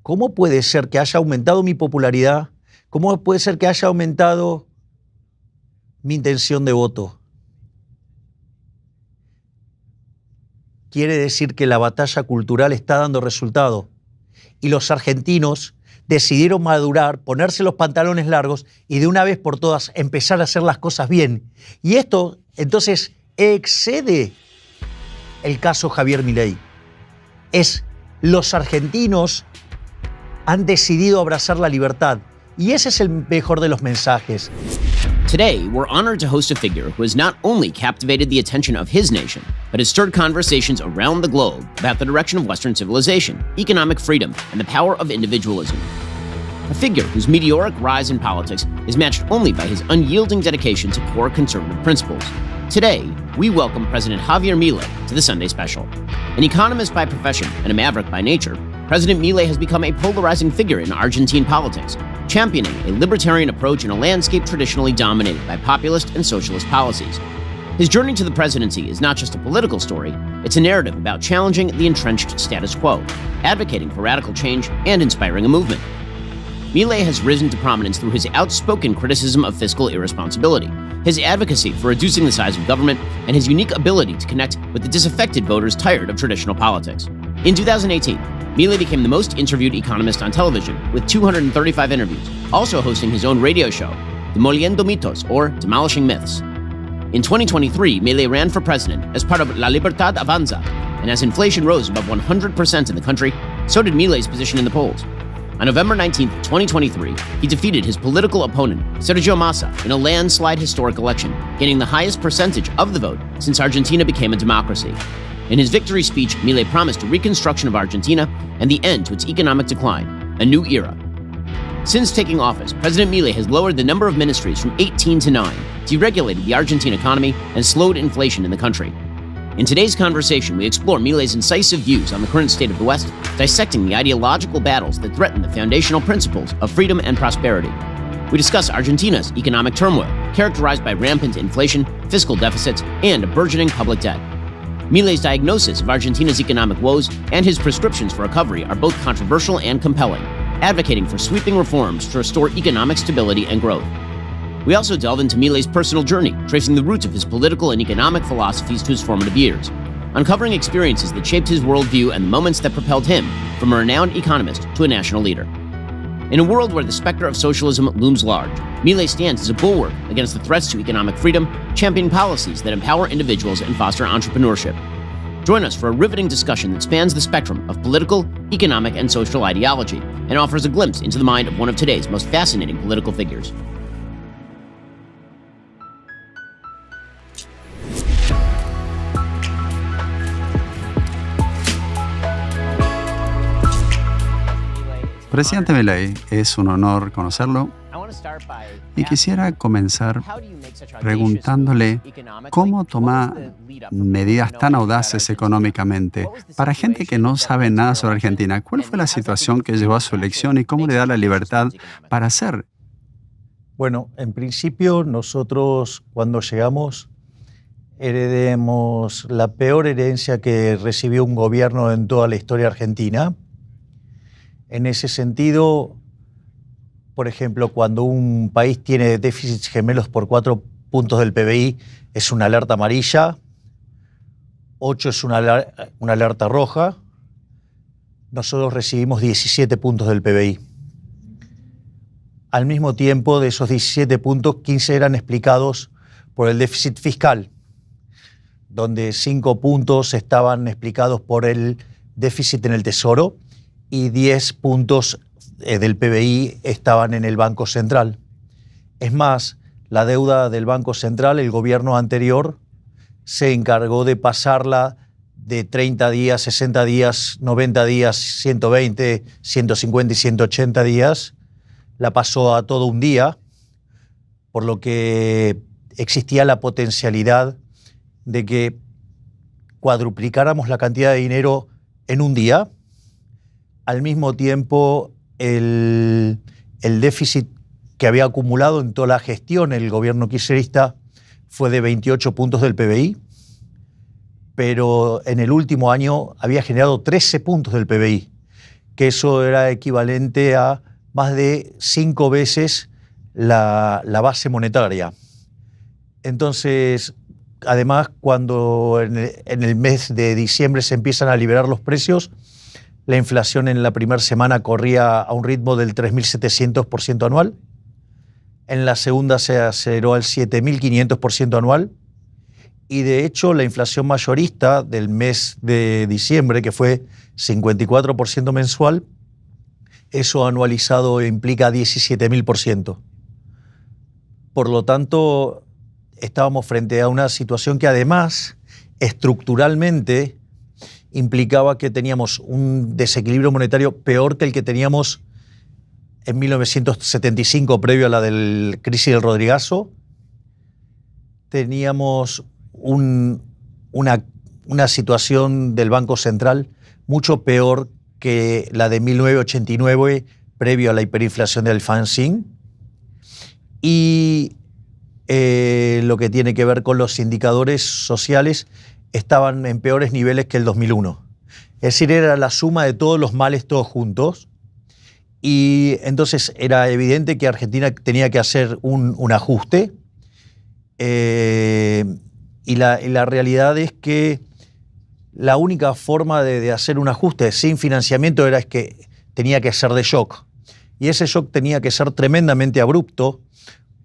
¿cómo puede ser que haya aumentado mi popularidad? ¿Cómo puede ser que haya aumentado mi intención de voto? Quiere decir que la batalla cultural está dando resultado. Y los argentinos decidieron madurar, ponerse los pantalones largos y de una vez por todas empezar a hacer las cosas bien. Y esto, entonces, excede el caso Javier Milei. Los argentinos han decidido abrazar la libertad. Y ese es el mejor de los mensajes. Today, we're honored to host a figure who has not only captivated the attention of his nation, but has stirred conversations around the globe about the direction of Western civilization, economic freedom, and the power of individualism. A figure whose meteoric rise in politics is matched only by his unyielding dedication to core conservative principles. Today, we welcome President Javier Milei to the Sunday Special. An economist by profession and a maverick by nature, President Milei has become a polarizing figure in Argentine politics, championing a libertarian approach in a landscape traditionally dominated by populist and socialist policies. His journey to the presidency is not just a political story, it's a narrative about challenging the entrenched status quo, advocating for radical change, and inspiring a movement. Milei has risen to prominence through his outspoken criticism of fiscal irresponsibility, his advocacy for reducing the size of government, and his unique ability to connect with the disaffected voters tired of traditional politics. In 2018, Milei became the most interviewed economist on television, with 235 interviews, also hosting his own radio show, Demoliendo Mitos, or Demolishing Myths. In 2023, Milei ran for president as part of La Libertad Avanza, and as inflation rose above 100% in the country, so did Milei's position in the polls. On November 19, 2023, he defeated his political opponent, Sergio Massa, in a landslide historic election, gaining the highest percentage of the vote since Argentina became a democracy. In his victory speech, Milei promised a reconstruction of Argentina and the end to its economic decline, a new era. Since taking office, President Milei has lowered the number of ministries from 18 to 9, deregulated the Argentine economy, and slowed inflation in the country. In today's conversation, we explore Milei's incisive views on the current state of the West, dissecting the ideological battles that threaten the foundational principles of freedom and prosperity. We discuss Argentina's economic turmoil, characterized by rampant inflation, fiscal deficits, and a burgeoning public debt. Milei's diagnosis of Argentina's economic woes and his prescriptions for recovery are both controversial and compelling, advocating for sweeping reforms to restore economic stability and growth. We also delve into Milei's personal journey, tracing the roots of his political and economic philosophies to his formative years, uncovering experiences that shaped his worldview and the moments that propelled him from a renowned economist to a national leader. In a world where the specter of socialism looms large, Milei stands as a bulwark against the threats to economic freedom, championing policies that empower individuals and foster entrepreneurship. Join us for a riveting discussion that spans the spectrum of political, economic, and social ideology, and offers a glimpse into the mind of one of today's most fascinating political figures. Presidente Milei, es un honor conocerlo y quisiera comenzar preguntándole cómo toma medidas tan audaces económicamente. Para gente que no sabe nada sobre Argentina, ¿cuál fue la situación que llevó a su elección y cómo le da la libertad para hacer? Bueno, en principio nosotros cuando llegamos heredemos la peor herencia que recibió un gobierno en toda la historia argentina. En ese sentido, por ejemplo, cuando un país tiene déficits gemelos por 4 puntos del PBI, es una alerta amarilla, 8 es una alerta roja. Nosotros recibimos 17 puntos del PBI. Al mismo tiempo, de esos 17 puntos, 15 eran explicados por el déficit fiscal, donde 5 puntos estaban explicados por el déficit en el Tesoro, y 10 puntos del PBI estaban en el Banco Central. Es más, la deuda del Banco Central, el gobierno anterior, se encargó de pasarla de 30 días, 60 días, 90 días, 120, 150 y 180 días. La pasó a todo un día, por lo que existía la potencialidad de que cuadruplicáramos la cantidad de dinero en un día. Al mismo tiempo, el déficit que había acumulado en toda la gestión el gobierno kirchnerista fue de 28 puntos del PBI, pero en el último año había generado 13 puntos del PBI, que eso era equivalente a más de 5 veces la base monetaria. Entonces, además, cuando en el mes de diciembre se empiezan a liberar los precios, la inflación en la primera semana corría a un ritmo del 3.700% anual. En la segunda se aceleró al 7.500% anual. Y de hecho, la inflación mayorista del mes de diciembre, que fue 54% mensual, eso anualizado implica 17.000%. Por lo tanto, estábamos frente a una situación que además, estructuralmente, implicaba que teníamos un desequilibrio monetario peor que el que teníamos en 1975, previo a la del crisis del Rodrigazo. Teníamos una situación del Banco Central mucho peor que la de 1989, previo a la hiperinflación del Alfonsín. Y lo que tiene que ver con los indicadores sociales estaban en peores niveles que el 2001. Es decir, era la suma de todos los males todos juntos. Y entonces era evidente que Argentina tenía que hacer un ajuste. Y la realidad es que la única forma de hacer un ajuste sin financiamiento era que tenía que ser de shock. Y ese shock tenía que ser tremendamente abrupto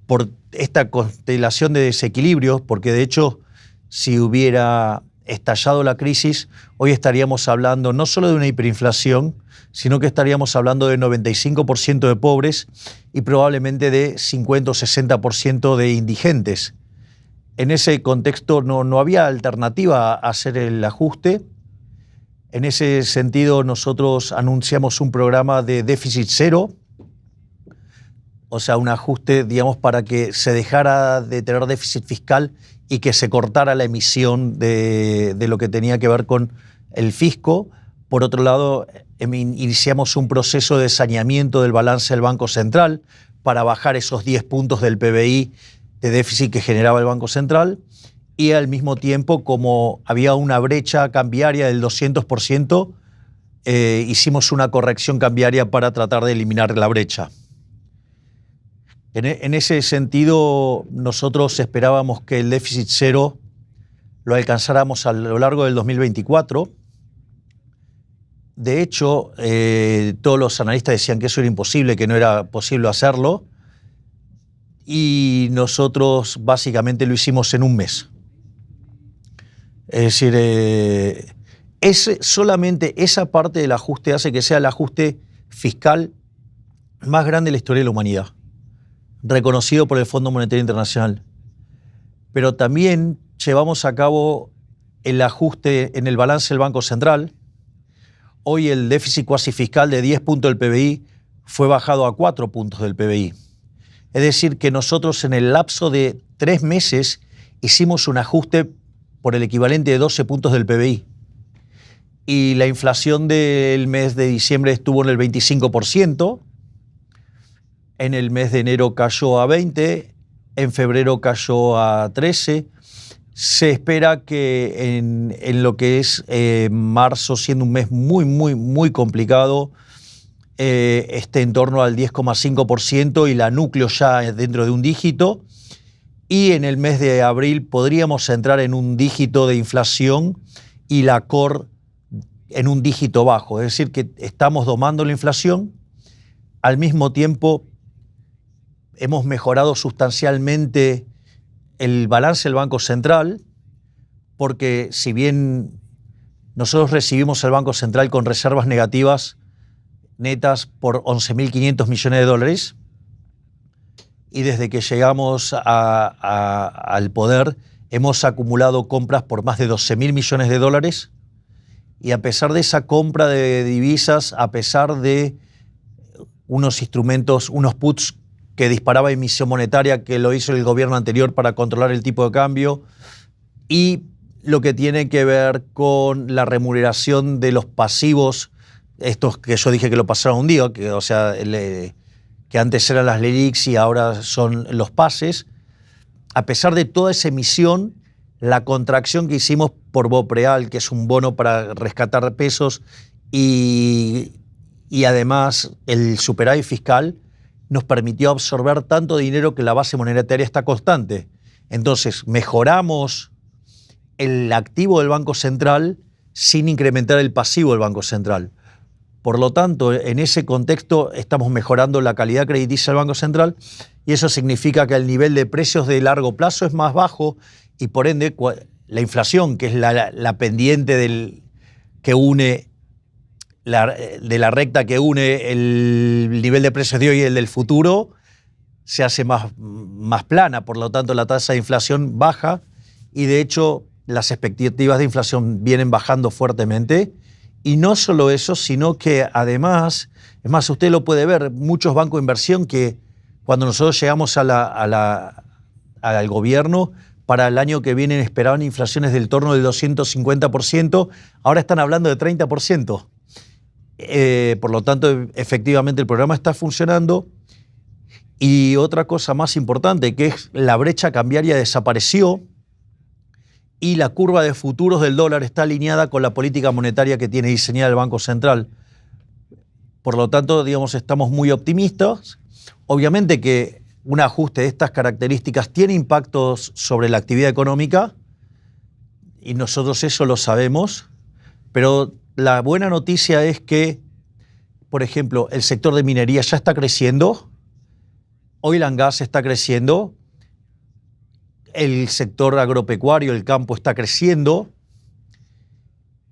por esta constelación de desequilibrios, porque de hecho, si hubiera estallado la crisis, hoy estaríamos hablando no solo de una hiperinflación, sino que estaríamos hablando de 95% de pobres y probablemente de 50 o 60% de indigentes. En ese contexto no había alternativa a hacer el ajuste. En ese sentido, nosotros anunciamos un programa de déficit cero, o sea, un ajuste, digamos, para que se dejara de tener déficit fiscal y que se cortara la emisión de lo que tenía que ver con el fisco. Por otro lado, iniciamos un proceso de saneamiento del balance del Banco Central para bajar esos 10 puntos del PBI de déficit que generaba el Banco Central, y al mismo tiempo, como había una brecha cambiaria del 200%, hicimos una corrección cambiaria para tratar de eliminar la brecha. En ese sentido, nosotros esperábamos que el déficit cero lo alcanzáramos a lo largo del 2024. De hecho, todos los analistas decían que eso era imposible, que no era posible hacerlo, y nosotros básicamente lo hicimos en un mes. Es decir, solamente esa parte del ajuste hace que sea el ajuste fiscal más grande de la historia de la humanidad, reconocido por el Fondo Monetario Internacional. Pero también llevamos a cabo el ajuste en el balance del Banco Central. Hoy el déficit cuasi fiscal de 10 puntos del PBI fue bajado a 4 puntos del PBI. Es decir, que nosotros en el lapso de 3 meses hicimos un ajuste por el equivalente de 12 puntos del PBI. Y la inflación del mes de diciembre estuvo en el 25%, en el mes de enero cayó a 20%, en febrero cayó a 13%. Se espera que en lo que es marzo, siendo un mes muy complicado, esté en torno al 10,5% y la núcleo ya dentro de un dígito. Y en el mes de abril podríamos entrar en un dígito de inflación y la core en un dígito bajo. Es decir, que estamos domando la inflación. Al mismo tiempo, hemos mejorado sustancialmente el balance del Banco Central, porque si bien nosotros recibimos el Banco Central con reservas negativas netas por 11.500 millones de dólares, y desde que llegamos al poder hemos acumulado compras por más de 12.000 millones de dólares, y a pesar de esa compra de divisas, a pesar de unos instrumentos, unos puts que disparaba emisión monetaria, que lo hizo el gobierno anterior para controlar el tipo de cambio, y lo que tiene que ver con la remuneración de los pasivos, estos que yo dije que lo pasaron un día, que, o sea, que antes eran las LELIQs y ahora son los pases. A pesar de toda esa emisión, la contracción que hicimos por BOPREAL, que es un bono para rescatar pesos, y y además el superávit fiscal nos permitió absorber tanto dinero que la base monetaria está constante. Entonces, mejoramos el activo del Banco Central sin incrementar el pasivo del Banco Central. Por lo tanto, en ese contexto estamos mejorando la calidad crediticia del Banco Central y eso significa que el nivel de precios de largo plazo es más bajo y por ende la inflación, que es la pendiente que une de la recta que une el nivel de precios de hoy y el del futuro, se hace más plana. Por lo tanto, la tasa de inflación baja y de hecho las expectativas de inflación vienen bajando fuertemente. Y no solo eso, sino que además, es más, usted lo puede ver, muchos bancos de inversión que cuando nosotros llegamos al gobierno, para el año que viene esperaban inflaciones del torno del 250%, ahora están hablando de 30%. Por lo tanto, efectivamente el programa está funcionando. Y otra cosa más importante, que es la brecha cambiaria desapareció y la curva de futuros del dólar está alineada con la política monetaria que tiene diseñada el Banco Central. Por lo tanto, digamos, estamos muy optimistas. Obviamente que un ajuste de estas características tiene impactos sobre la actividad económica y nosotros eso lo sabemos, pero la buena noticia es que, por ejemplo, el sector de minería ya está creciendo, oil and gas está creciendo, el sector agropecuario, el campo está creciendo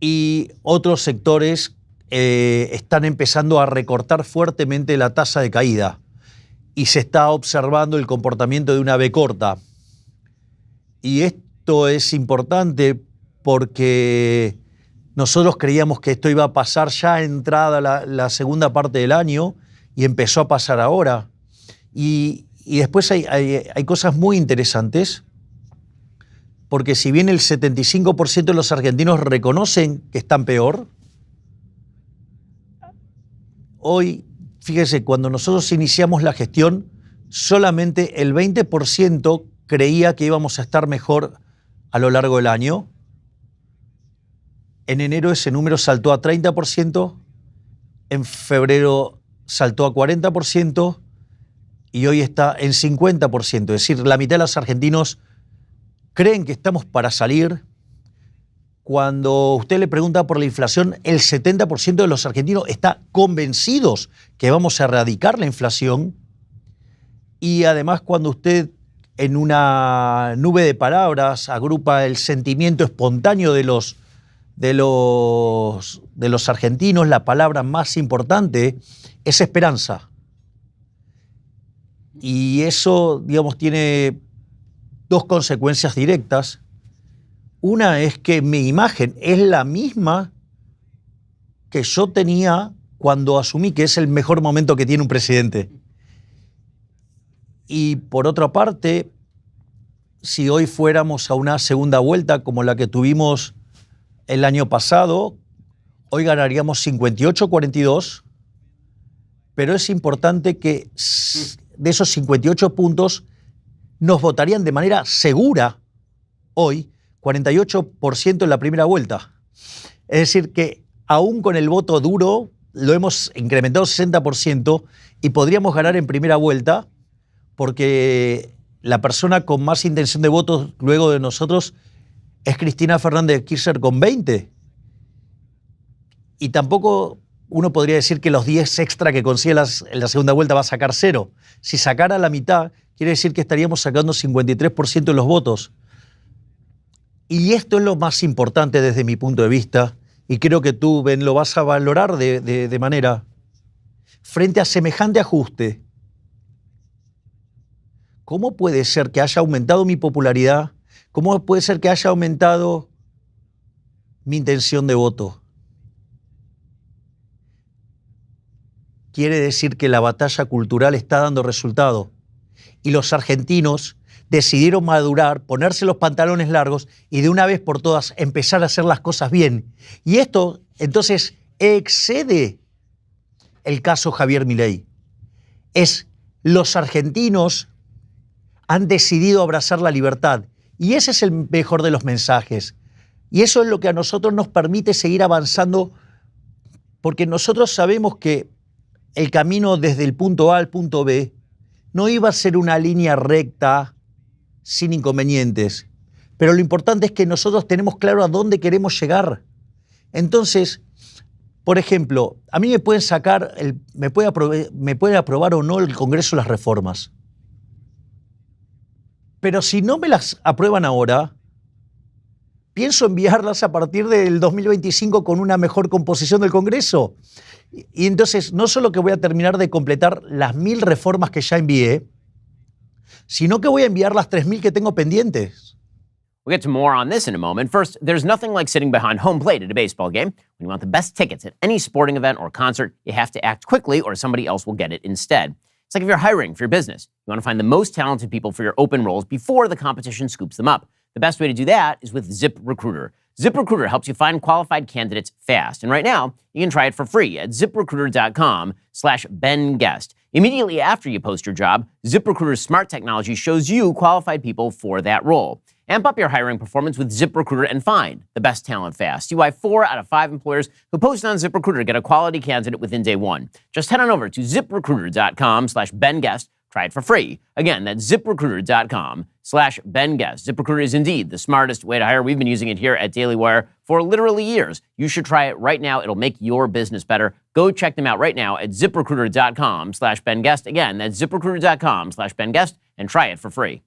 y otros sectores están empezando a recortar fuertemente la tasa de caída y se está observando el comportamiento de una V corta. Y esto es importante porque nosotros creíamos que esto iba a pasar ya entrada la segunda parte del año y empezó a pasar ahora. Y después hay cosas muy interesantes, porque si bien el 75% de los argentinos reconocen que están peor, hoy, fíjese, cuando nosotros iniciamos la gestión, solamente el 20% creía que íbamos a estar mejor a lo largo del año. En enero ese número saltó a 30%, en febrero saltó a 40% y hoy está en 50%. Es decir, la mitad de los argentinos creen que estamos para salir. Cuando usted le pregunta por la inflación, el 70% de los argentinos está convencidos que vamos a erradicar la inflación. Y además, cuando usted en una nube de palabras agrupa el sentimiento espontáneo de los argentinos, la palabra más importante es esperanza. Y eso, digamos, tiene dos consecuencias directas. Una es que mi imagen es la misma que yo tenía cuando asumí que es el mejor momento que tiene un presidente. Y por otra parte, si hoy fuéramos a una segunda vuelta como la que tuvimos el año pasado, hoy ganaríamos 58-42, pero es importante que de esos 58 puntos nos votarían de manera segura hoy 48% en la primera vuelta. Es decir, que aún con el voto duro lo hemos incrementado 60% y podríamos ganar en primera vuelta porque la persona con más intención de votos luego de nosotros es Cristina Fernández de Kirchner con 20. Y tampoco uno podría decir que los 10 extra que consigue en la segunda vuelta va a sacar 0. Si sacara la mitad, quiere decir que estaríamos sacando 53% de los votos. Y esto es lo más importante desde mi punto de vista, y creo que tú, Ben, lo vas a valorar de manera. Frente a semejante ajuste, ¿cómo puede ser que haya aumentado mi popularidad? ¿Cómo puede ser que haya aumentado mi intención de voto? Quiere decir que la batalla cultural está dando resultado. Y los argentinos decidieron madurar, ponerse los pantalones largos y de una vez por todas empezar a hacer las cosas bien. Y esto, entonces, excede el caso Javier Milei. Los argentinos han decidido abrazar la libertad. Y ese es el mejor de los mensajes. Y eso es lo que a nosotros nos permite seguir avanzando Porque nosotros sabemos que el camino desde el punto A al punto B no iba a ser una línea recta sin inconvenientes. Pero lo importante es que nosotros tenemos claro a dónde queremos llegar. Entonces, por ejemplo, a mí me pueden sacar, me pueden aprobar o no el Congreso las reformas. Pero si no me las aprueban ahora, pienso enviarlas a partir del 2025 con una mejor composición del Congreso. Y entonces, no solo que voy a terminar de completar las 1000 reformas que ya envié, sino que voy a enviar las 3000 que tengo pendientes. We'll get to more on this in a moment. First, there's nothing like sitting behind home plate at a baseball game. When you want the best tickets at any sporting event or concert, you have to act quickly or somebody else will get it instead. It's like if you're hiring for your business. You want to find the most talented people for your open roles before the competition scoops them up. The best way to do that is with ZipRecruiter. ZipRecruiter helps you find qualified candidates fast. And right now, you can try it for free at ZipRecruiter.com/BenGuest. Immediately after you post your job, ZipRecruiter's smart technology shows you qualified people for that role. Amp up your hiring performance with ZipRecruiter and find the best talent fast. See why 4 out of 5 employers who post on ZipRecruiter get a quality candidate within day one. Just head on over to ZipRecruiter.com/BenGuest. Try it for free. Again, that's ZipRecruiter.com/BenGuest. ZipRecruiter is indeed the smartest way to hire. We've been using it here at Daily Wire for literally years. You should try it right now. It'll make your business better. Go check them out right now at ZipRecruiter.com/BenGuest. Again, that's ZipRecruiter.com/BenGuest and try it for free.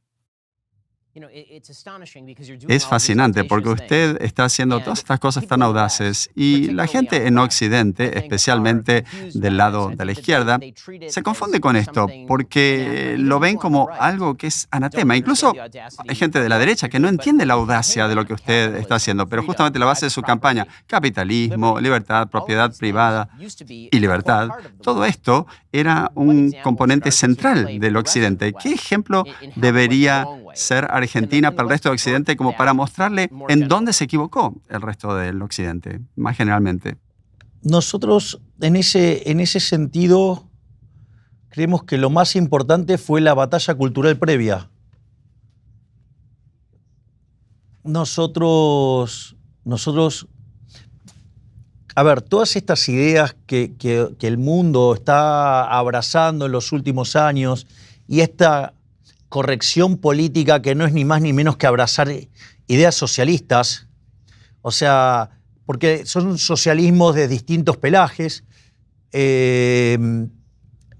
Es fascinante porque usted está haciendo todas estas cosas tan audaces y la gente en Occidente, especialmente del lado de la izquierda, se confunde con esto porque lo ven como algo que es anatema. Incluso hay gente de la derecha que no entiende la audacia de lo que usted está haciendo, pero justamente la base de su campaña, capitalismo, libertad, propiedad privada y libertad, todo esto era un componente central del Occidente. ¿Qué ejemplo debería ser Argentina para el resto del Occidente como para mostrarle en dónde se equivocó el resto del Occidente, más generalmente? Nosotros, en ese sentido, creemos que lo más importante fue la batalla cultural previa. Nosotros, a ver, todas estas ideas que el mundo está abrazando en los últimos años y esta corrección política que no es ni más ni menos que abrazar ideas socialistas, o sea, porque son socialismos de distintos pelajes.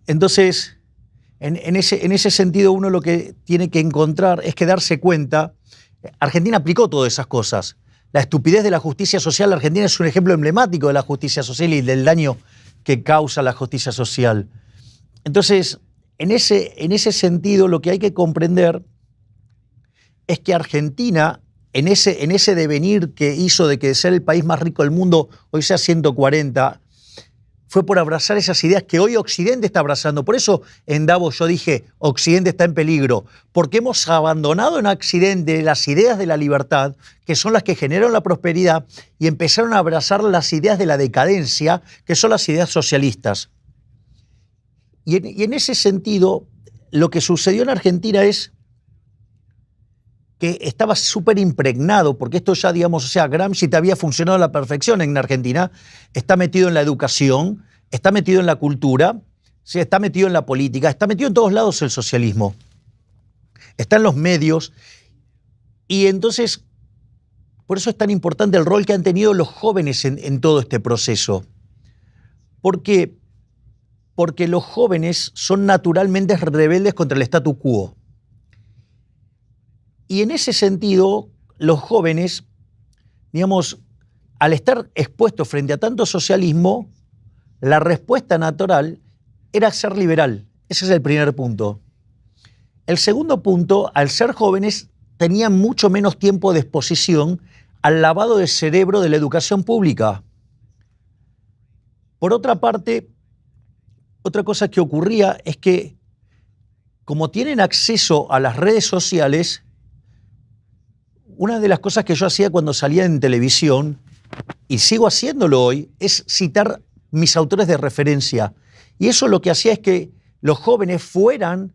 Entonces, en ese sentido, uno lo que tiene que encontrar es que darse cuenta, Argentina aplicó todas esas cosas. La estupidez de la justicia social, Argentina es un ejemplo emblemático de la justicia social y del daño que causa la justicia social. Entonces, en ese sentido, lo que hay que comprender es que Argentina, en ese devenir que hizo de que ser el país más rico del mundo hoy sea 140, fue por abrazar esas ideas que hoy Occidente está abrazando. Por eso en Davos yo dije, Occidente está en peligro, porque hemos abandonado en Occidente las ideas de la libertad, que son las que generaron la prosperidad, y empezaron a abrazar las ideas de la decadencia, que son las ideas socialistas. Y en ese sentido, lo que sucedió en Argentina es que estaba súper impregnado, porque esto ya, digamos, o sea, Gramsci te había funcionado a la perfección en Argentina, está metido en la educación, está metido en la cultura, ¿sí? Está metido en la política, está metido en todos lados el socialismo, está en los medios, y entonces, por eso es tan importante el rol que han tenido los jóvenes en todo este proceso. Porque los jóvenes son naturalmente rebeldes contra el statu quo. Y en ese sentido, los jóvenes, digamos, al estar expuestos frente a tanto socialismo, la respuesta natural era ser liberal. Ese es el primer punto. El segundo punto, al ser jóvenes, tenían mucho menos tiempo de exposición al lavado de cerebro de la educación pública. Por otra parte, otra cosa que ocurría es que, como tienen acceso a las redes sociales, una de las cosas que yo hacía cuando salía en televisión, y sigo haciéndolo hoy, es citar mis autores de referencia. Y eso lo que hacía es que los jóvenes fueran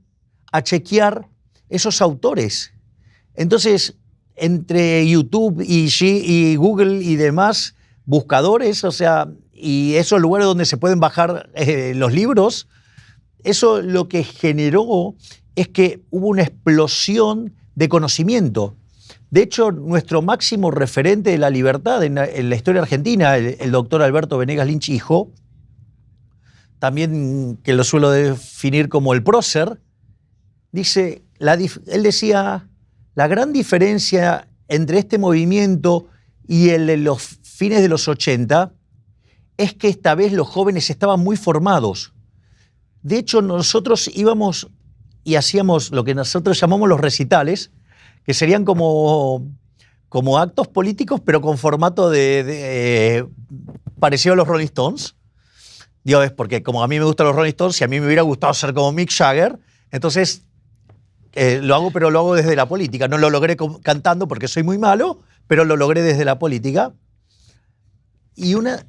a chequear esos autores. Entonces, entre YouTube y Google y demás buscadores, o sea, y esos lugares donde se pueden bajar los libros, eso lo que generó es que hubo una explosión de conocimiento. De hecho, nuestro máximo referente de la libertad en la historia argentina, el doctor Alberto Venegas Lynch hijo, también que lo suelo definir como el prócer, dice, él decía, la gran diferencia entre este movimiento y el de los fines de los 80 es que esta vez los jóvenes estaban muy formados. De hecho, nosotros íbamos y hacíamos lo que nosotros llamamos los recitales, que serían como actos políticos, pero con formato parecido a los Rolling Stones. Digo, es porque como a mí me gustan los Rolling Stones, y a mí me hubiera gustado ser como Mick Jagger, entonces lo hago, pero lo hago desde la política. No lo logré cantando porque soy muy malo, pero lo logré desde la política. Y una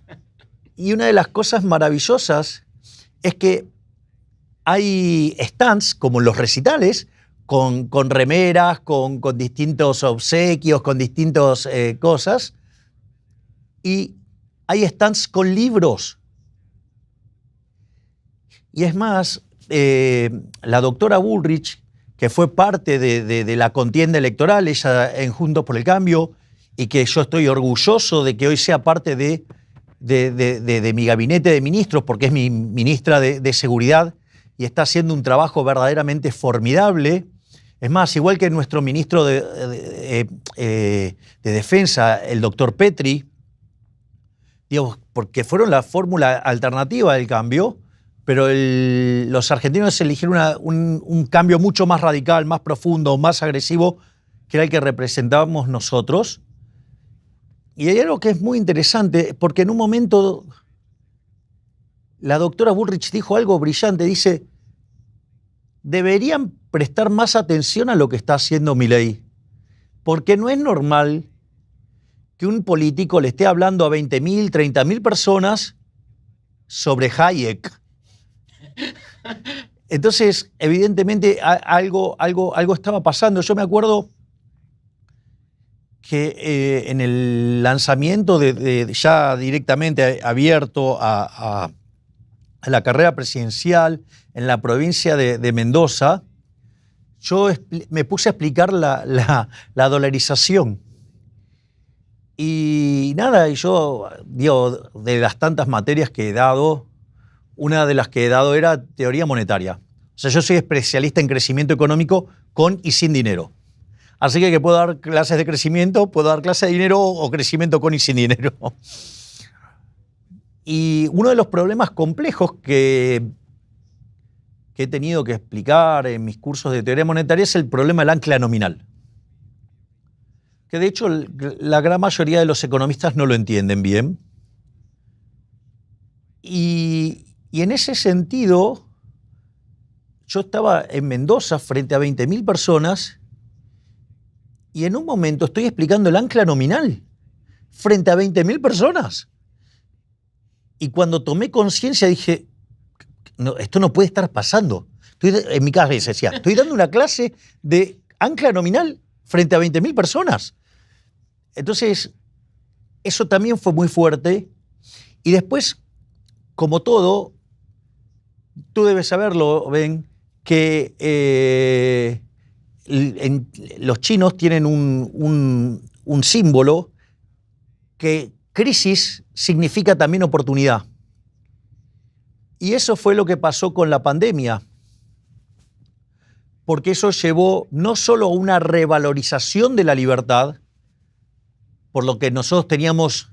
de las cosas maravillosas es que hay stands, como en los recitales, con remeras, con distintos obsequios, con distintas cosas. Y hay stands con libros. Y es más, la doctora Bullrich, que fue parte de la contienda electoral, ella en Juntos por el Cambio, y que yo estoy orgulloso de que hoy sea parte de mi gabinete de ministros, porque es mi ministra de Seguridad, y está haciendo un trabajo verdaderamente formidable. Es más, igual que nuestro ministro de Defensa, el doctor Petri, digamos, porque fueron la fórmula alternativa del cambio, pero los argentinos eligieron un cambio mucho más radical, más profundo, más agresivo, que era el que representábamos nosotros. Y hay algo que es muy interesante, porque en un momento la doctora Bullrich dijo algo brillante, dice, deberían prestar más atención a lo que está haciendo Milei, porque no es normal que un político le esté hablando a 20.000, 30.000 personas sobre Hayek. Entonces, evidentemente, algo estaba pasando. Yo me acuerdo que en el lanzamiento ya directamente abierto a la carrera presidencial en la provincia de Mendoza, yo me puse a explicar la dolarización. Y nada, y yo, digo, de las tantas materias que he dado, una de las que he dado era teoría monetaria. O sea, yo soy especialista en crecimiento económico con y sin dinero. Así que puedo dar clases de crecimiento, puedo dar clases de dinero o crecimiento con y sin dinero. Y uno de los problemas complejos que he tenido que explicar en mis cursos de teoría monetaria es el problema del ancla nominal. Que de hecho la gran mayoría de los economistas no lo entienden bien. Y en ese sentido, yo estaba en Mendoza frente a 20.000 personas y en un momento estoy explicando el ancla nominal frente a 20.000 personas. Y cuando tomé conciencia dije, no, esto no puede estar pasando. En mi cabeza decía, estoy dando una clase de ancla nominal frente a 20.000 personas. Entonces, eso también fue muy fuerte. Y después, como todo, tú debes saberlo, Ben, que los chinos tienen un símbolo que crisis significa también oportunidad. Y eso fue lo que pasó con la pandemia, porque eso llevó no solo a una revalorización de la libertad, por lo que nosotros teníamos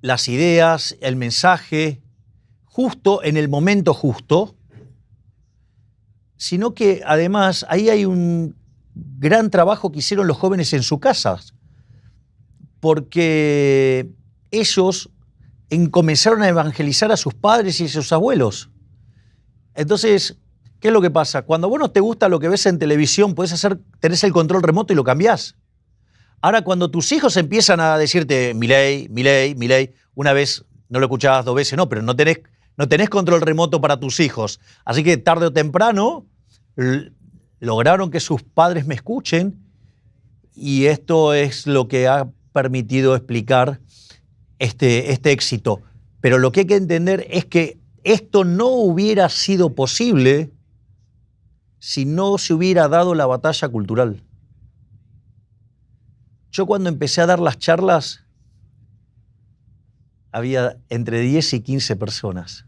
las ideas, el mensaje, justo en el momento justo, sino que además ahí hay un gran trabajo que hicieron los jóvenes en sus casas, porque ellos comenzaron a evangelizar a sus padres y a sus abuelos. Entonces, ¿qué es lo que pasa? Cuando vos no te gusta lo que ves en televisión, tenés el control remoto y lo cambiás. Ahora, cuando tus hijos empiezan a decirte Milei, Milei, Milei, una vez no lo escuchabas, 2 veces no, pero no tenés control remoto para tus hijos. Así que tarde o temprano lograron que sus padres me escuchen y esto es lo que ha permitido explicar este éxito. Pero lo que hay que entender es que esto no hubiera sido posible si no se hubiera dado la batalla cultural. Yo cuando empecé a dar las charlas, había entre 10 y 15 personas.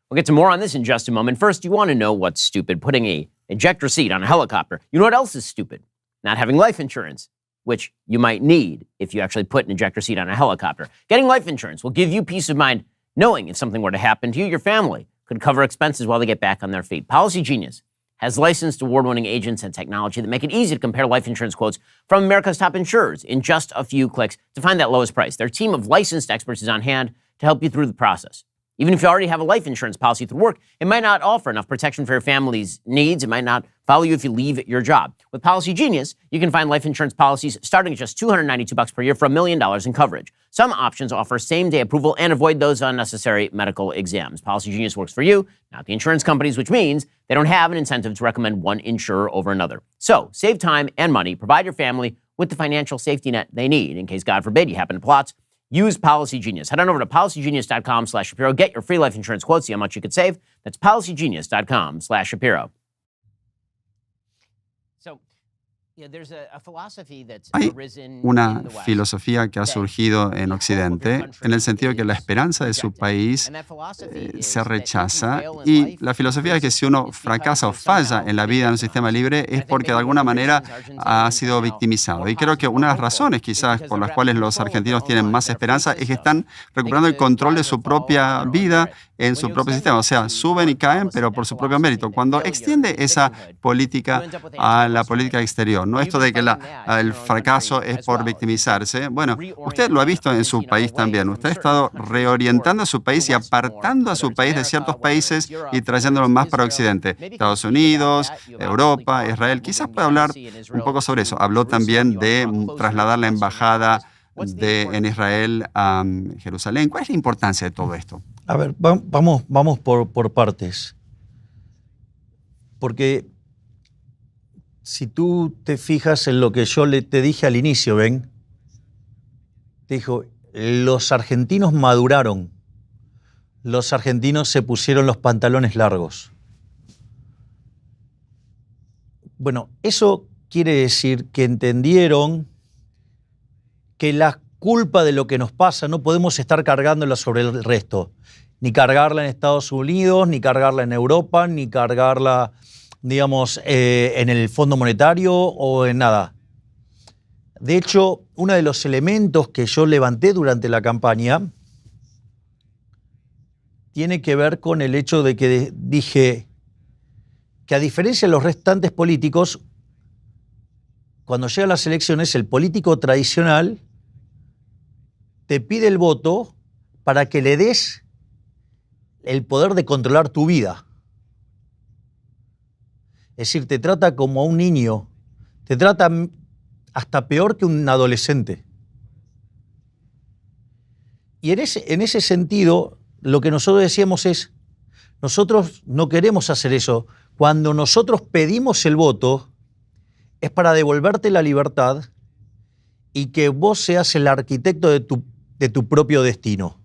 We'll get to more on this in just a moment. First, you want to know what's stupid? Putting a ejector seat on a helicopter. You know what else is stupid? Not having life insurance, which you might need if you actually put an ejector seat on a helicopter. Getting life insurance will give you peace of mind knowing if something were to happen to you, your family could cover expenses while they get back on their feet. Policy Genius has licensed award-winning agents and technology that make it easy to compare life insurance quotes from America's top insurers in just a few clicks to find that lowest price. Their team of licensed experts is on hand to help you through the process. Even if you already have a life insurance policy through work, it might not offer enough protection for your family's needs. It might not follow you if you leave your job. With Policy Genius, you can find life insurance policies starting at just $292 per year for $1 million in coverage. Some options offer same-day approval and avoid those unnecessary medical exams. Policy Genius works for you, not the insurance companies, which means they don't have an incentive to recommend one insurer over another. So, save time and money, provide your family with the financial safety net they need in case, God forbid, you happen to PLOTS. Use Policy Genius. Head on over to policygenius.com/Shapiro. Get your free life insurance quote. See how much you could save. That's policygenius.com/Shapiro. Hay una filosofía que ha surgido en Occidente en el sentido que la esperanza de su país se rechaza, y la filosofía es que si uno fracasa o falla en la vida en un sistema libre es porque de alguna manera ha sido victimizado. Y creo que una de las razones quizás por las cuales los argentinos tienen más esperanza es que están recuperando el control de su propia vida en su propio sistema. O sea, suben y caen, pero por su propio mérito. Cuando extiende esa política a la política exterior, no esto de que el fracaso es por victimizarse. Bueno, usted lo ha visto en su país también. Usted ha estado reorientando a su país y apartando a su país de ciertos países y trayéndolo más para Occidente. Estados Unidos, Europa, Israel. Quizás pueda hablar un poco sobre eso. Habló también de trasladar la embajada en Israel a Jerusalén. ¿Cuál es la importancia de todo esto? A ver, vamos por partes. Porque si tú te fijas en lo que yo te dije al inicio, Ben, te dijo, los argentinos maduraron, los argentinos se pusieron los pantalones largos. Bueno, eso quiere decir que entendieron que la culpa de lo que nos pasa no podemos estar cargándola sobre el resto, ni cargarla en Estados Unidos, ni cargarla en Europa, ni cargarla, digamos, en el Fondo Monetario o en nada. De hecho, uno de los elementos que yo levanté durante la campaña tiene que ver con el hecho de que dije que, a diferencia de los restantes políticos, cuando llegan las elecciones, el político tradicional te pide el voto para que le des el poder de controlar tu vida. Es decir, te trata como a un niño, te trata hasta peor que un adolescente. Y en ese sentido, lo que nosotros decíamos es, nosotros no queremos hacer eso. Cuando nosotros pedimos el voto, es para devolverte la libertad y que vos seas el arquitecto de tu propio destino.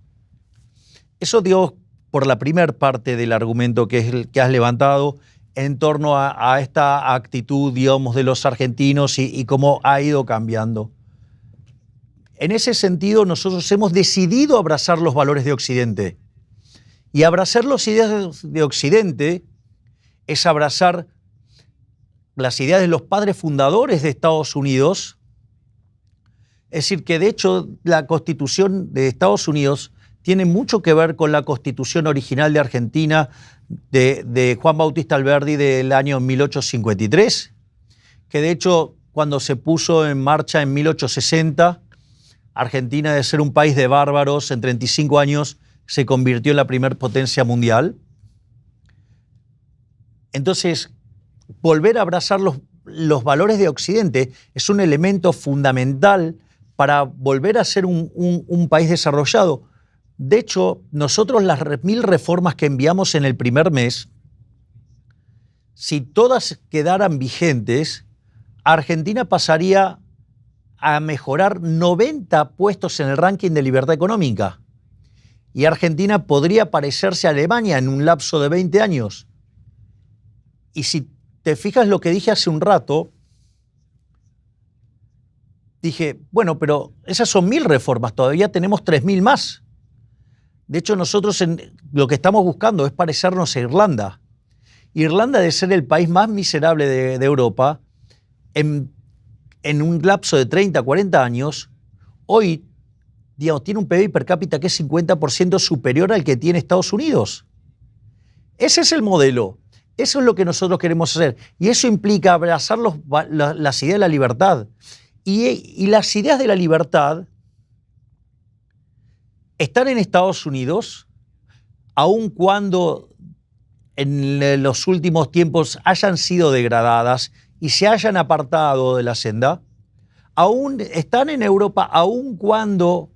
Eso, digo, por la primera parte del argumento que has levantado en torno a esta actitud, digamos, de los argentinos y cómo ha ido cambiando. En ese sentido, nosotros hemos decidido abrazar los valores de Occidente. Y abrazar las ideas de Occidente es abrazar las ideas de los padres fundadores de Estados Unidos. Es decir, que de hecho la Constitución de Estados Unidos tiene mucho que ver con la Constitución original de Argentina de Juan Bautista Alberdi del año 1853, que de hecho cuando se puso en marcha en 1860, Argentina, de ser un país de bárbaros, en 35 años se convirtió en la primer potencia mundial. Entonces, volver a abrazar los valores de Occidente es un elemento fundamental para volver a ser un país desarrollado. De hecho, nosotros las 1000 reformas que enviamos en el primer mes, si todas quedaran vigentes, Argentina pasaría a mejorar 90 puestos en el ranking de libertad económica. Y Argentina podría parecerse a Alemania en un lapso de 20 años. Y si te fijas lo que dije hace un rato, dije, bueno, pero esas son 1000 reformas, todavía tenemos 3000 más. De hecho, nosotros lo que estamos buscando es parecernos a Irlanda. Irlanda debe ser el país más miserable de Europa. En un lapso de 30, 40 años, hoy, digamos, tiene un PBI per cápita que es 50% superior al que tiene Estados Unidos. Ese es el modelo. Eso es lo que nosotros queremos hacer. Y eso implica abrazar las ideas de la libertad. Y las ideas de la libertad están en Estados Unidos, aun cuando en los últimos tiempos hayan sido degradadas y se hayan apartado de la senda, aún están en Europa, aun cuando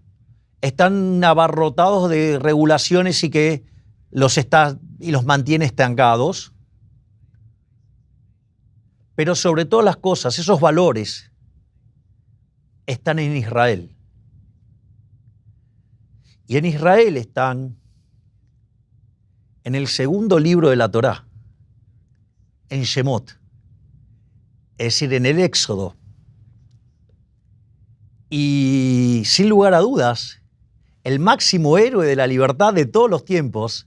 están abarrotados de regulaciones y que los mantiene estancados. Pero sobre todas las cosas, esos valores están en Israel. Y en Israel están en el segundo libro de la Torá, en Shemot, es decir, en el Éxodo. Y sin lugar a dudas, el máximo héroe de la libertad de todos los tiempos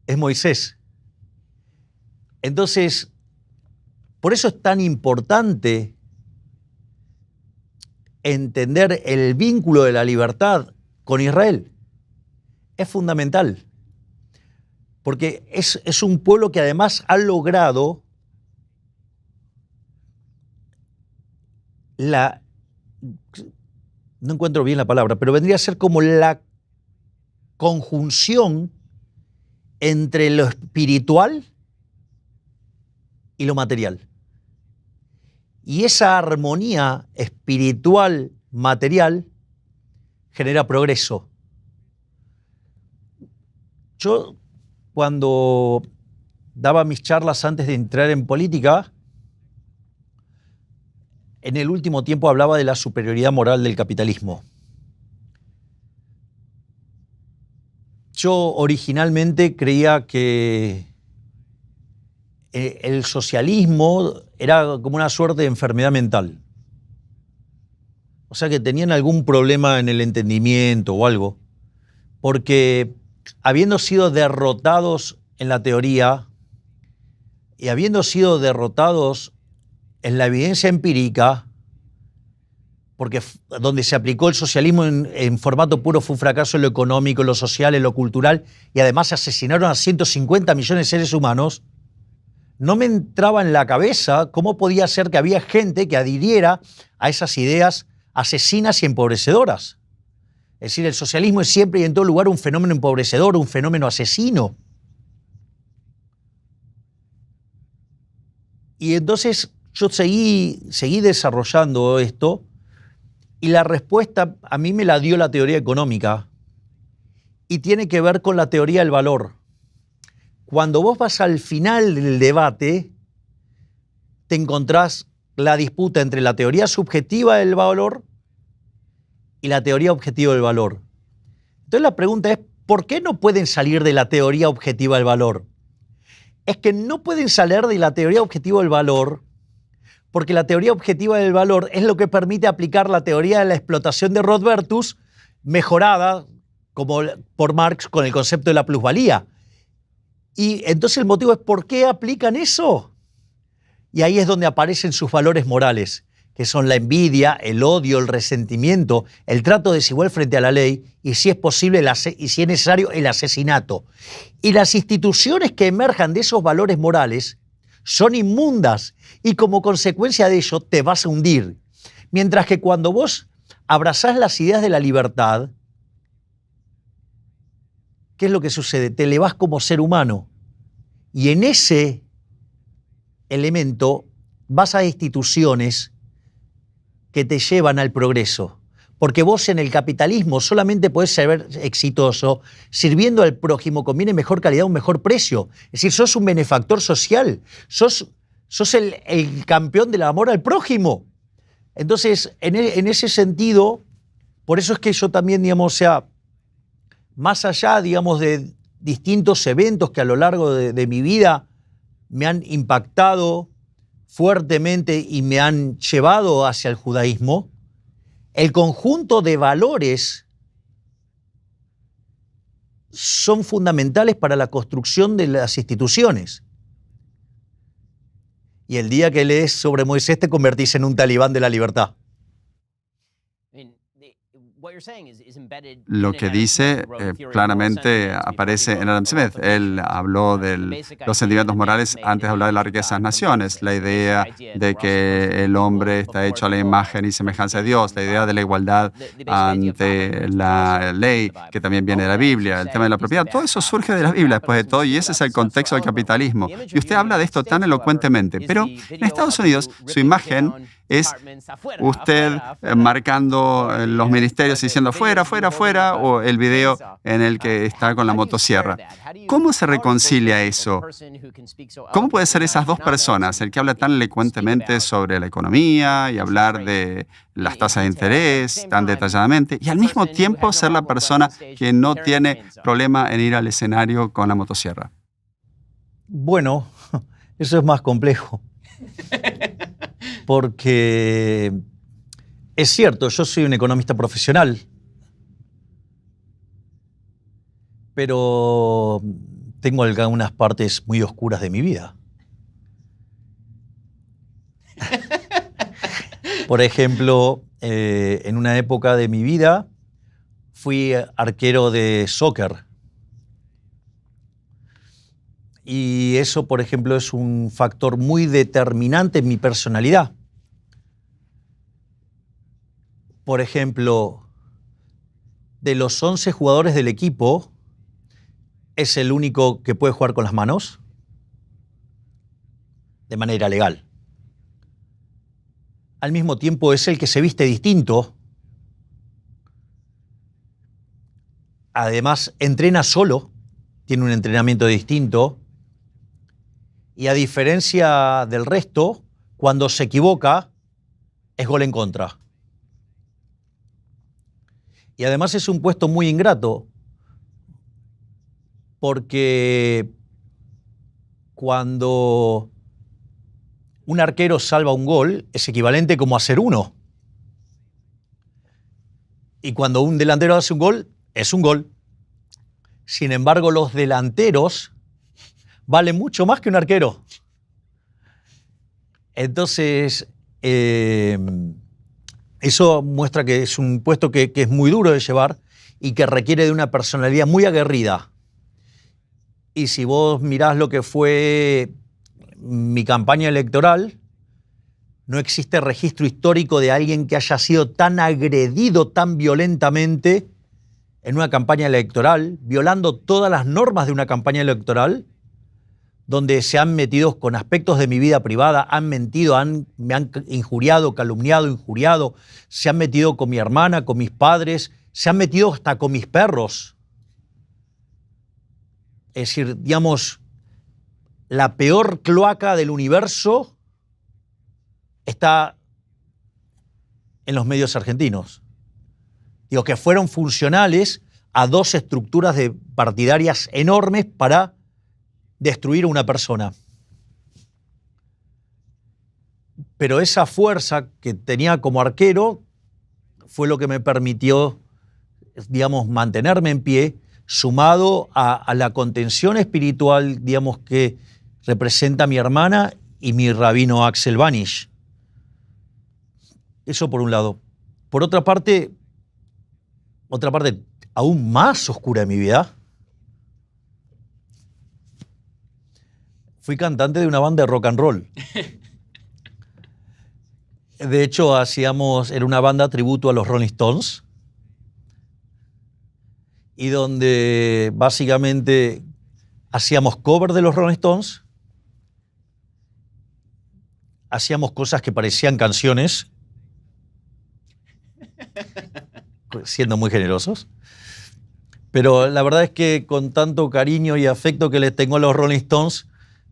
es Moisés. Entonces, por eso es tan importante entender el vínculo de la libertad con Israel. Es fundamental. Porque es un pueblo que además ha logrado no encuentro bien la palabra, pero vendría a ser como la conjunción entre lo espiritual y lo material. Y esa armonía espiritual-material genera progreso. Yo, cuando daba mis charlas antes de entrar en política, en el último tiempo hablaba de la superioridad moral del capitalismo. Yo originalmente creía que el socialismo era como una suerte de enfermedad mental. O sea, que tenían algún problema en el entendimiento o algo, porque habiendo sido derrotados en la teoría y habiendo sido derrotados en la evidencia empírica, porque donde se aplicó el socialismo en formato puro fue un fracaso en lo económico, en lo social, en lo cultural, y además se asesinaron a 150 millones de seres humanos, no me entraba en la cabeza cómo podía ser que había gente que adhiriera a esas ideas asesinas y empobrecedoras. Es decir, el socialismo es siempre y en todo lugar un fenómeno empobrecedor, un fenómeno asesino. Y entonces yo seguí desarrollando esto, y la respuesta a mí me la dio la teoría económica, y tiene que ver con la teoría del valor. Cuando vos vas al final del debate, te encontrás la disputa entre la teoría subjetiva del valor y la teoría objetiva del valor. Entonces la pregunta es, ¿por qué no pueden salir de la teoría objetiva del valor? Es que no pueden salir de la teoría objetiva del valor porque la teoría objetiva del valor es lo que permite aplicar la teoría de la explotación de Rothbertus, mejorada como por Marx con el concepto de la plusvalía. Y entonces el motivo es, ¿por qué aplican eso? Y ahí es donde aparecen sus valores morales, que son la envidia, el odio, el resentimiento, el trato desigual frente a la ley y, si es posible, y si es necesario, el asesinato. Y las instituciones que emerjan de esos valores morales son inmundas y como consecuencia de ello te vas a hundir. Mientras que cuando vos abrazás las ideas de la libertad, ¿qué es lo que sucede? Te elevás como ser humano y en ese elemento vas a instituciones que te llevan al progreso. Porque vos en el capitalismo solamente podés ser exitoso sirviendo al prójimo con bien y mejor calidad a un mejor precio. Es decir, sos un benefactor social, sos el campeón del amor al prójimo. Entonces, en ese sentido, por eso es que yo también, digamos, más allá, digamos, de distintos eventos que a lo largo de mi vida me han impactado fuertemente y me han llevado hacia el judaísmo, el conjunto de valores son fundamentales para la construcción de las instituciones. Y el día que lees sobre Moisés te convertís en un talibán de la libertad. Lo que dice claramente aparece en Adam Smith. Él habló de los sentimientos morales antes de hablar de la riqueza de las naciones, la idea de que el hombre está hecho a la imagen y semejanza de Dios, la idea de la igualdad ante la ley, que también viene de la Biblia, el tema de la propiedad. Todo eso surge de la Biblia, después de todo, y ese es el contexto del capitalismo. Y usted habla de esto tan elocuentemente, pero en Estados Unidos su imagen es usted marcando los ministerios y diciendo fuera, fuera, fuera, o el video en el que está con la motosierra. ¿Cómo se reconcilia eso? ¿Cómo puede ser esas dos personas, el que habla tan elocuentemente sobre la economía y hablar de las tasas de interés tan detalladamente, y al mismo tiempo ser la persona que no tiene problema en ir al escenario con la motosierra? Bueno, eso es más complejo. Porque es cierto, yo soy un economista profesional, pero tengo algunas partes muy oscuras de mi vida. Por ejemplo, en una época de mi vida fui arquero de soccer. Y eso, por ejemplo, es un factor muy determinante en mi personalidad. Por ejemplo, de los 11 jugadores del equipo, es el único que puede jugar con las manos de manera legal. Al mismo tiempo, es el que se viste distinto. Además, entrena solo, tiene un entrenamiento distinto. Y a diferencia del resto, cuando se equivoca, es gol en contra. Y además es un puesto muy ingrato, porque cuando un arquero salva un gol, es equivalente como a hacer uno. Y cuando un delantero hace un gol, es un gol. Sin embargo, los delanteros valen mucho más que un arquero. Entonces, eso muestra que es un puesto que es muy duro de llevar y que requiere de una personalidad muy aguerrida. Y si vos mirás lo que fue mi campaña electoral, no existe registro histórico de alguien que haya sido tan agredido tan violentamente en una campaña electoral, violando todas las normas de una campaña electoral, donde se han metido con aspectos de mi vida privada, han mentido, me han injuriado, calumniado, injuriado, se han metido con mi hermana, con mis padres, se han metido hasta con mis perros. Es decir, digamos, la peor cloaca del universo está en los medios argentinos. Digo, que fueron funcionales a dos estructuras partidarias enormes para destruir a una persona. Pero esa fuerza que tenía como arquero fue lo que me permitió, digamos, mantenerme en pie, sumado a la contención espiritual, digamos, que representa mi hermana y mi rabino Axel Banish. Eso por un lado. Por otra parte aún más oscura de mi vida, fui cantante de una banda de rock and roll. De hecho, era una banda tributo a los Rolling Stones, y donde básicamente hacíamos cover de los Rolling Stones, hacíamos cosas que parecían canciones, siendo muy generosos. Pero la verdad es que con tanto cariño y afecto que les tengo a los Rolling Stones,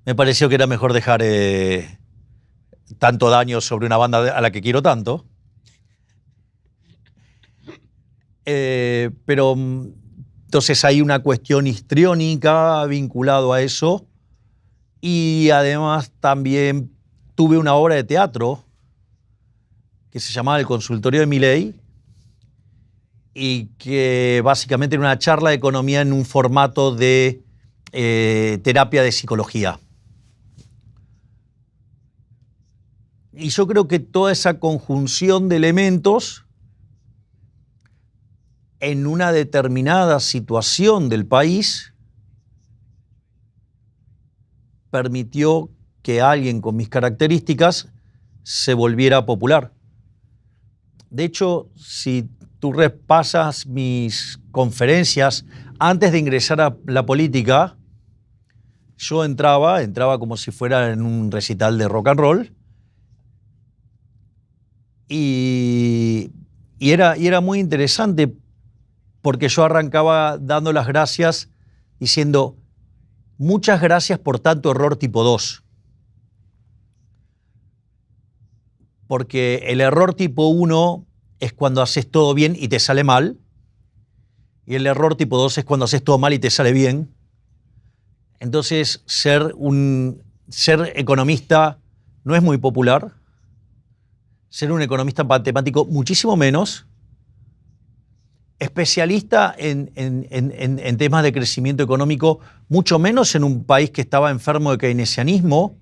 me pareció que era mejor dejar tanto daño sobre una banda a la que quiero tanto. Pero Entonces hay una cuestión histriónica vinculado a eso. Y además también tuve una obra de teatro que se llamaba El Consultorio de Milei y que básicamente era una charla de economía en un formato de terapia de psicología. Y yo creo que toda esa conjunción de elementos en una determinada situación del país permitió que alguien con mis características se volviera popular. De hecho, si tú repasas mis conferencias antes de ingresar a la política, yo entraba como si fuera en un recital de rock and roll y era muy interesante porque yo arrancaba dando las gracias diciendo muchas gracias por tanto error tipo 2. Porque el error tipo 1 es cuando haces todo bien y te sale mal. Y el error tipo 2 es cuando haces todo mal y te sale bien. Entonces, ser economista no es muy popular. Ser un economista matemático, muchísimo menos. Especialista en temas de crecimiento económico, mucho menos en un país que estaba enfermo de keynesianismo.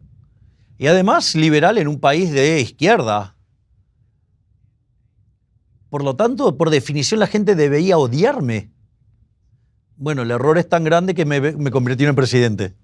Y además liberal en un país de izquierda. Por lo tanto, por definición, la gente debería odiarme. Bueno, el error es tan grande que me convirtió en presidente.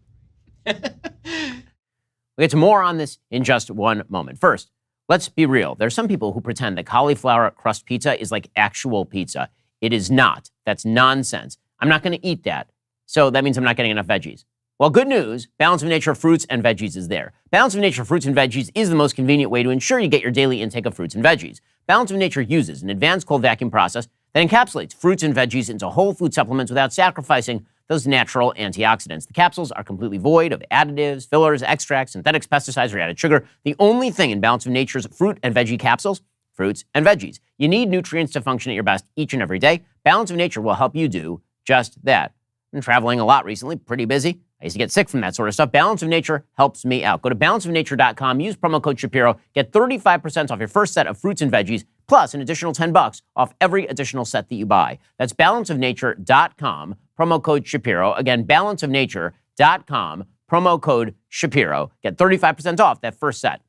We'll get to more on this in just one moment. First, let's be real. There are some people who pretend that cauliflower crust pizza is like actual pizza. It is not. That's nonsense. I'm not going to eat that. So that means I'm not getting enough veggies. Well, good news, Balance of Nature fruits and veggies is there. Balance of Nature fruits and veggies is the most convenient way to ensure you get your daily intake of fruits and veggies. Balance of Nature uses an advanced cold vacuum process that encapsulates fruits and veggies into whole food supplements without sacrificing those natural antioxidants. The capsules are completely void of additives, fillers, extracts, synthetics, pesticides, or added sugar. The only thing in Balance of Nature's fruit and veggie capsules, fruits and veggies. You need nutrients to function at your best each and every day. Balance of Nature will help you do just that. I've been traveling a lot recently, pretty busy. I used to get sick from that sort of stuff. Balance of Nature helps me out. Go to balanceofnature.com, use promo code Shapiro, get 35% off your first set of fruits and veggies, plus an additional $10 off every additional set that you buy. That's balanceofnature.com, promo code Shapiro. Again, balanceofnature.com, promo code Shapiro. Get 35% off that first set.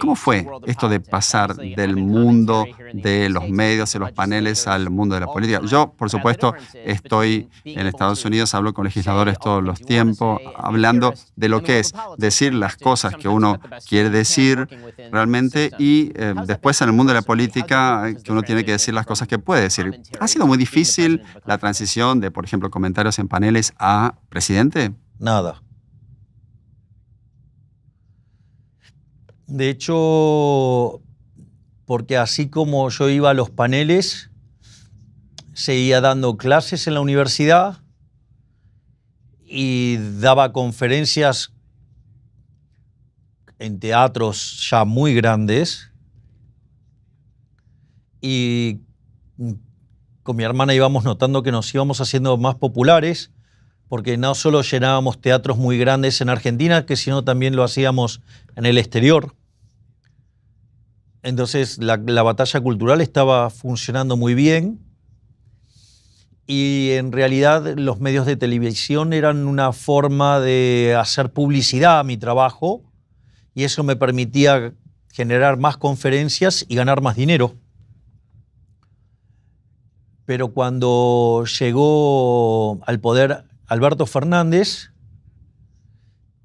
¿Cómo fue esto de pasar del mundo de los medios y los paneles al mundo de la política? Yo, por supuesto, estoy en Estados Unidos, hablo con legisladores todos los tiempos, hablando de lo que es decir las cosas que uno quiere decir realmente y después en el mundo de la política que uno tiene que decir las cosas que puede decir. ¿Ha sido muy difícil la transición de, por ejemplo, comentarios en paneles a presidente? Nada. De hecho, porque así como yo iba a los paneles, seguía dando clases en la universidad y daba conferencias en teatros ya muy grandes. Y con mi hermana íbamos notando que nos íbamos haciendo más populares, porque no solo llenábamos teatros muy grandes en Argentina, sino también lo hacíamos en el exterior. Entonces la batalla cultural estaba funcionando muy bien y en realidad los medios de televisión eran una forma de hacer publicidad a mi trabajo y eso me permitía generar más conferencias y ganar más dinero. Pero cuando llegó al poder Alberto Fernández,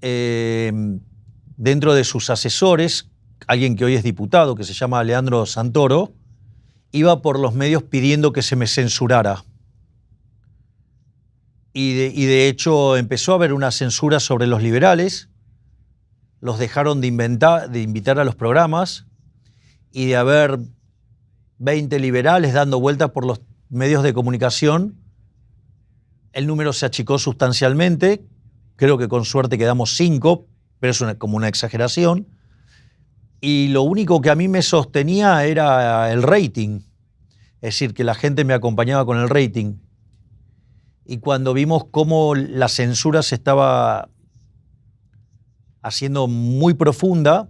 dentro de sus asesores, alguien que hoy es diputado, que se llama Leandro Santoro, iba por los medios pidiendo que se me censurara. Y de hecho empezó a haber una censura sobre los liberales, los dejaron de invitar a los programas y de haber 20 liberales dando vueltas por los medios de comunicación, el número se achicó sustancialmente, creo que con suerte quedamos 5, pero es como una exageración. Y lo único que a mí me sostenía era el rating. Es decir, que la gente me acompañaba con el rating. Y cuando vimos cómo la censura se estaba haciendo muy profunda,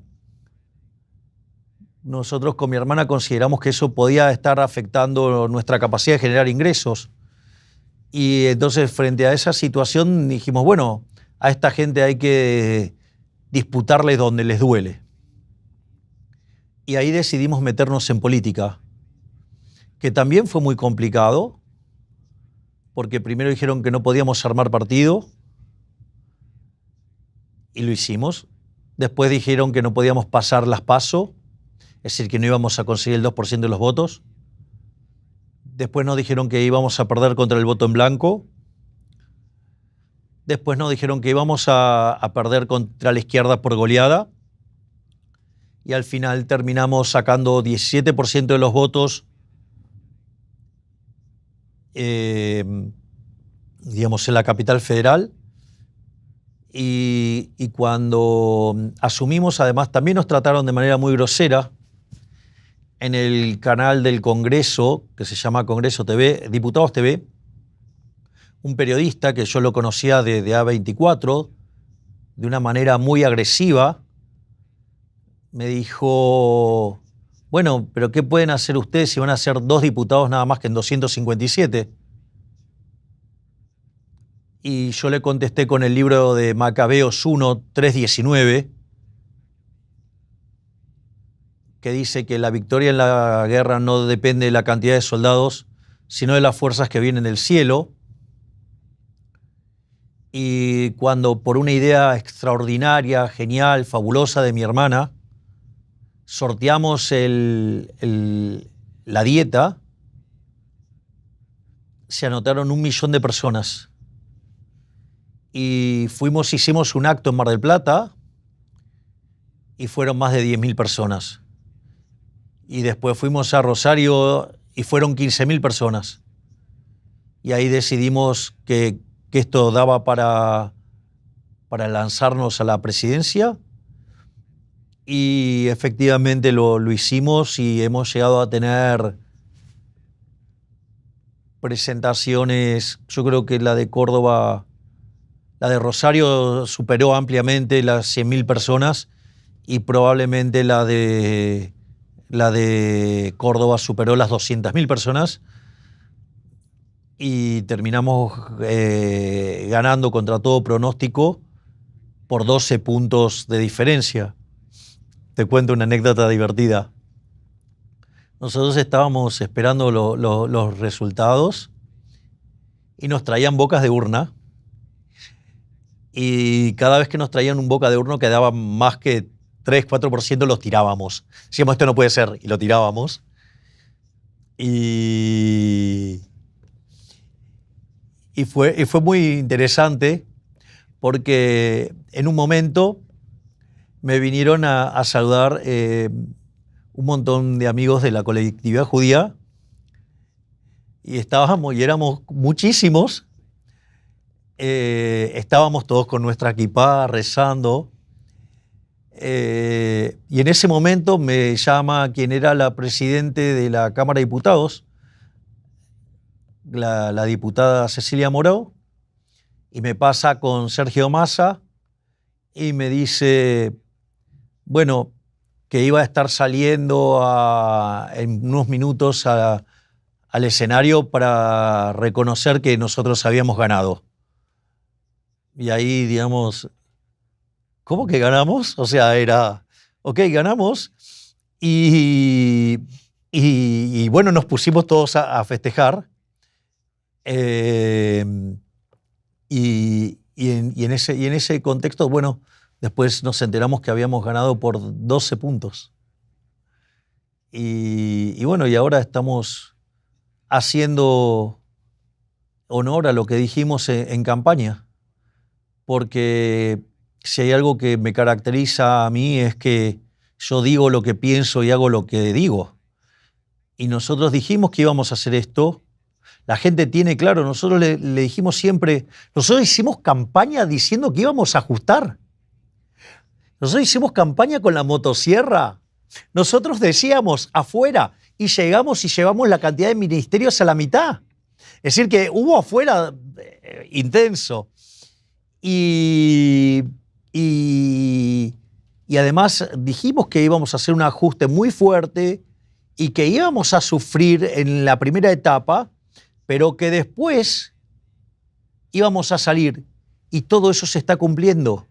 nosotros con mi hermana consideramos que eso podía estar afectando nuestra capacidad de generar ingresos. Y entonces, frente a esa situación, dijimos, bueno, a esta gente hay que disputarles donde les duele. Y ahí decidimos meternos en política, que también fue muy complicado, porque primero dijeron que no podíamos armar partido, y lo hicimos. Después dijeron que no podíamos pasar las PASO, es decir, que no íbamos a conseguir el 2% de los votos. Después nos dijeron que íbamos a perder contra el voto en blanco. Después nos dijeron que íbamos a perder contra la izquierda por goleada. Y al final terminamos sacando 17% de los votos, digamos, en la capital federal. Y cuando asumimos, además, también nos trataron de manera muy grosera en el canal del Congreso, que se llama Congreso TV, Diputados TV, un periodista que yo lo conocía de A24, de una manera muy agresiva, me dijo, bueno, pero ¿qué pueden hacer ustedes si van a ser 2 diputados nada más que en 257? Y yo le contesté con el libro de Macabeos 1, 3:19, que dice que la victoria en la guerra no depende de la cantidad de soldados, sino de las fuerzas que vienen del cielo. Y cuando por una idea extraordinaria, genial, fabulosa de mi hermana, sorteamos la dieta, se anotaron 1 millón de personas. Y hicimos un acto en Mar del Plata y fueron más de 10.000 personas. Y después fuimos a Rosario y fueron 15.000 personas. Y ahí decidimos que esto daba para lanzarnos a la presidencia. Y efectivamente lo hicimos y hemos llegado a tener presentaciones. Yo creo que la de Córdoba, la de Rosario superó ampliamente las 100.000 personas y probablemente la de Córdoba superó las 200.000 personas y terminamos ganando contra todo pronóstico por 12 puntos de diferencia. Te cuento una anécdota divertida. Nosotros estábamos esperando los resultados y nos traían bocas de urna y cada vez que nos traían un boca de urna que daba más que 3-4% los tirábamos. Decíamos, esto no puede ser, y lo tirábamos. Y fue muy interesante porque en un momento me vinieron a saludar un montón de amigos de la colectividad judía y éramos muchísimos. Estábamos todos con nuestra kipá rezando. Y en ese momento me llama quien era la presidente de la Cámara de Diputados, la diputada Cecilia Moró, y me pasa con Sergio Massa y me dice, bueno, que iba a estar saliendo en unos minutos al escenario para reconocer que nosotros habíamos ganado. Y ahí, digamos, ¿cómo que ganamos? O sea, era, ok, ganamos. Y bueno, nos pusimos todos a festejar. Y en ese contexto, bueno, después nos enteramos que habíamos ganado por 12 puntos. Y bueno, y ahora estamos haciendo honor a lo que dijimos en campaña. Porque si hay algo que me caracteriza a mí es que yo digo lo que pienso y hago lo que digo. Y nosotros dijimos que íbamos a hacer esto. La gente tiene claro, nosotros le dijimos siempre, nosotros hicimos campaña diciendo que íbamos a ajustar. Nosotros hicimos campaña con la motosierra. Nosotros decíamos afuera, y llevamos la cantidad de ministerios a la mitad. Es decir, que hubo afuera intenso. Y además dijimos que íbamos a hacer un ajuste muy fuerte y que íbamos a sufrir en la primera etapa, pero que después íbamos a salir. Y todo eso se está cumpliendo.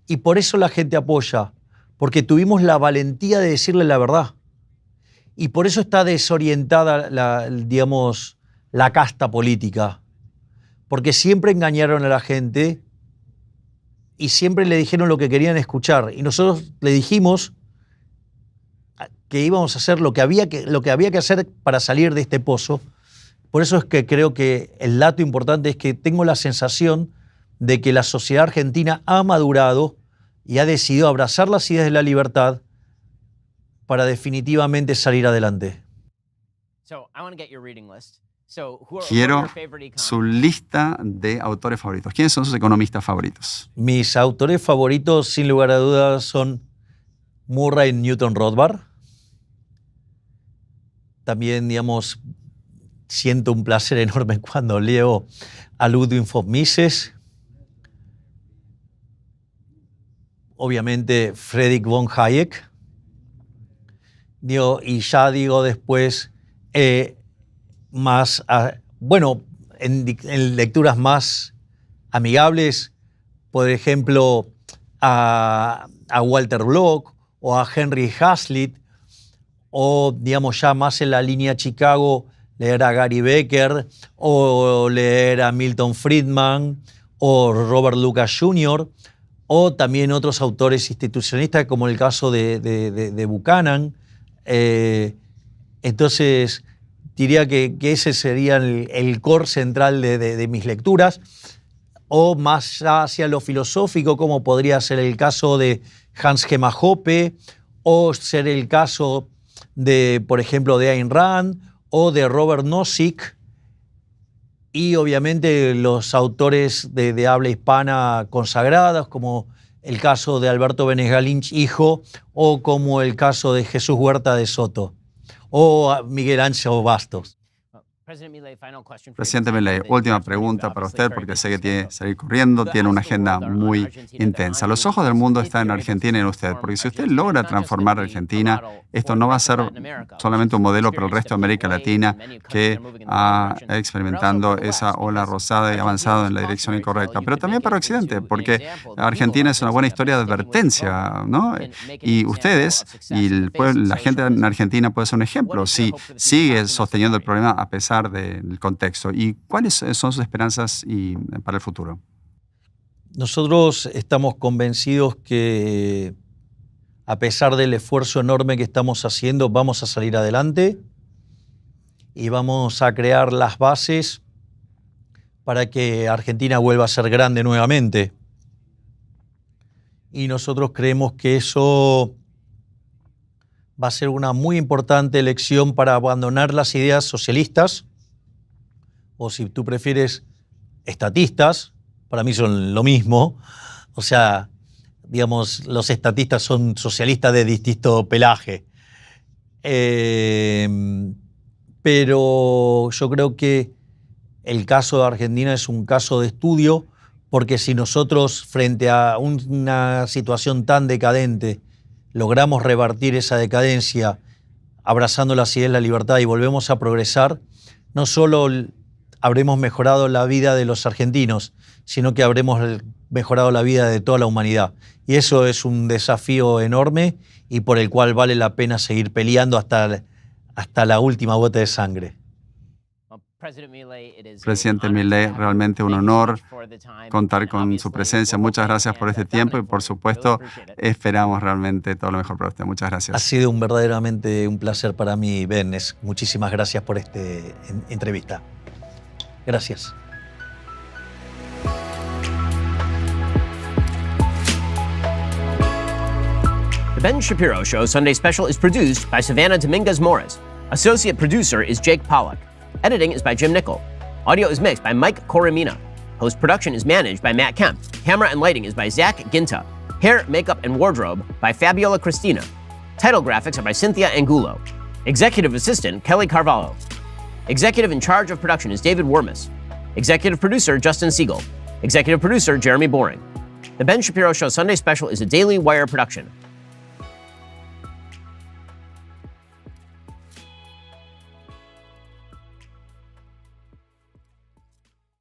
Y por eso la gente apoya, porque tuvimos la valentía de decirle la verdad. Y por eso está desorientada la casta política. Porque siempre engañaron a la gente y siempre le dijeron lo que querían escuchar. Y nosotros le dijimos que íbamos a hacer lo que había que hacer para salir de este pozo. Por eso es que creo que el dato importante es que tengo la sensación de que la sociedad argentina ha madurado y ha decidido abrazar las ideas de la libertad para definitivamente salir adelante. Quiero su lista de autores favoritos. ¿Quiénes son sus economistas favoritos? Mis autores favoritos, sin lugar a dudas, son Murray Newton Rothbard. También, siento un placer enorme cuando leo a Ludwig von Mises. Obviamente, Friedrich von Hayek. Y ya después, en lecturas más amigables, por ejemplo, a Walter Block o a Henry Hazlitt, o ya más en la línea Chicago, leer a Gary Becker, o leer a Milton Friedman, o Robert Lucas Jr., o también otros autores institucionalistas, como el caso de Buchanan. Entonces, diría que ese sería el core central de mis lecturas, o más hacia lo filosófico, como podría ser el caso de Hans Gemma Hoppe, o ser el caso por ejemplo, de Ayn Rand, o de Robert Nozick, y obviamente los autores de habla hispana consagrados, como el caso de Alberto Benes Lynch, hijo, o como el caso de Jesús Huerta de Soto, o Miguel Ángel Bastos. Presidente Milei, última pregunta para usted, porque sé que tiene que salir corriendo, tiene una agenda muy intensa. Los ojos del mundo están en Argentina y en usted, porque si usted logra transformar a Argentina, esto no va a ser solamente un modelo para el resto de América Latina que ha experimentando esa ola rosada y avanzado en la dirección incorrecta, pero también para Occidente, porque Argentina es una buena historia de advertencia, ¿no? Y ustedes y la gente en Argentina puede ser un ejemplo si sigue sosteniendo el problema a pesar del contexto. ¿Y cuáles son sus esperanzas para el futuro? Nosotros estamos convencidos que, a pesar del esfuerzo enorme que estamos haciendo, vamos a salir adelante y vamos a crear las bases para que Argentina vuelva a ser grande nuevamente. Y nosotros creemos que eso va a ser una muy importante elección para abandonar las ideas socialistas, o si tú prefieres, estatistas. Para mí son lo mismo. O sea, los estatistas son socialistas de distinto pelaje. Pero yo creo que el caso de Argentina es un caso de estudio, porque si nosotros, frente a una situación tan decadente, logramos revertir esa decadencia abrazando las ideas de la libertad y volvemos a progresar, no solo habremos mejorado la vida de los argentinos, sino que habremos mejorado la vida de toda la humanidad. Y eso es un desafío enorme y por el cual vale la pena seguir peleando hasta la última gota de sangre. Presidente Milei, realmente un honor contar con su presencia. Muchas gracias por este tiempo y, por supuesto, esperamos realmente todo lo mejor para usted. Muchas gracias. Ha sido verdaderamente un placer para mí, Ben. Muchísimas gracias por esta entrevista. Gracias. The Ben Shapiro Show Sunday Special is produced by Savannah Dominguez Morris. Associate producer is Jake Pollock. Editing is by Jim Nickel. Audio is mixed by Mike Coromina. Post-production is managed by Matt Kemp. Camera and lighting is by Zach Ginta. Hair, makeup, and wardrobe by Fabiola Cristina. Title graphics are by Cynthia Angulo. Executive Assistant, Kelly Carvalho. Executive in charge of production is David Wormus. Executive Producer, Justin Siegel. Executive Producer, Jeremy Boring. The Ben Shapiro Show Sunday Special is a Daily Wire production.